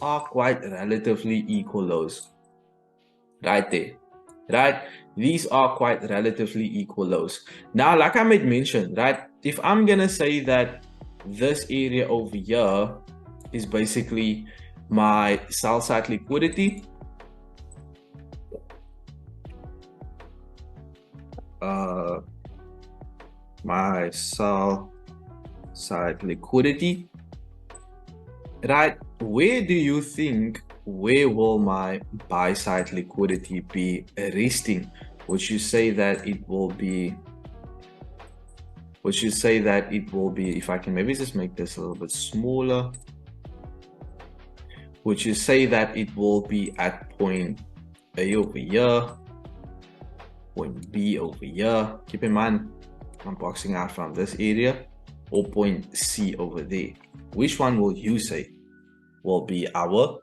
are quite relatively equal lows right there, right? These are quite relatively equal lows. Now, like I made mention, right? If I'm gonna say that this area over here is basically my sell side liquidity, my sell side liquidity, right? Where do you think, where will my buy side liquidity be resting? Would you say that it will be, if I can maybe just make this a little bit smaller, would you say that it will be at point A over here, point B over here? Keep in mind, I'm boxing out from this area, or point C over there. Which one will you say will be our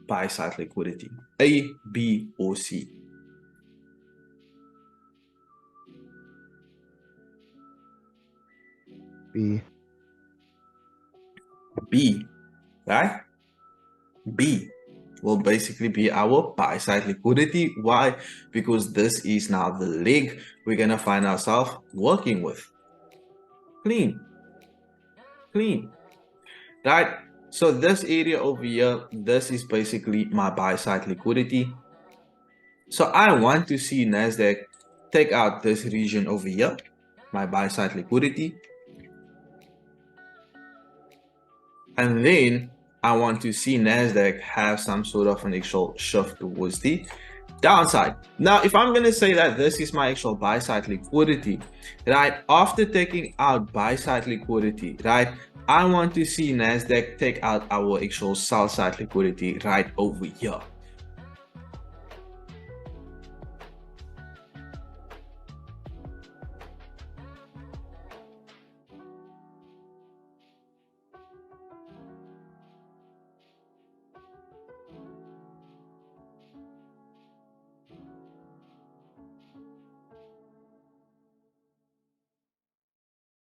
buy side liquidity? A, B, or C? B. B, right? B will basically be our buy side liquidity. Why? Because this is now the leg we're gonna find ourselves working with. Clean, right? So this area over here, this is basically my buy side liquidity. So I want to see Nasdaq take out this region over here, my buy side liquidity, and then I want to see Nasdaq have some sort of an actual shift towards the downside. Now, if I'm going to say that this is my actual buy side liquidity, right, after taking out buy side liquidity, right, I want to see Nasdaq take out our actual sell side liquidity right over here.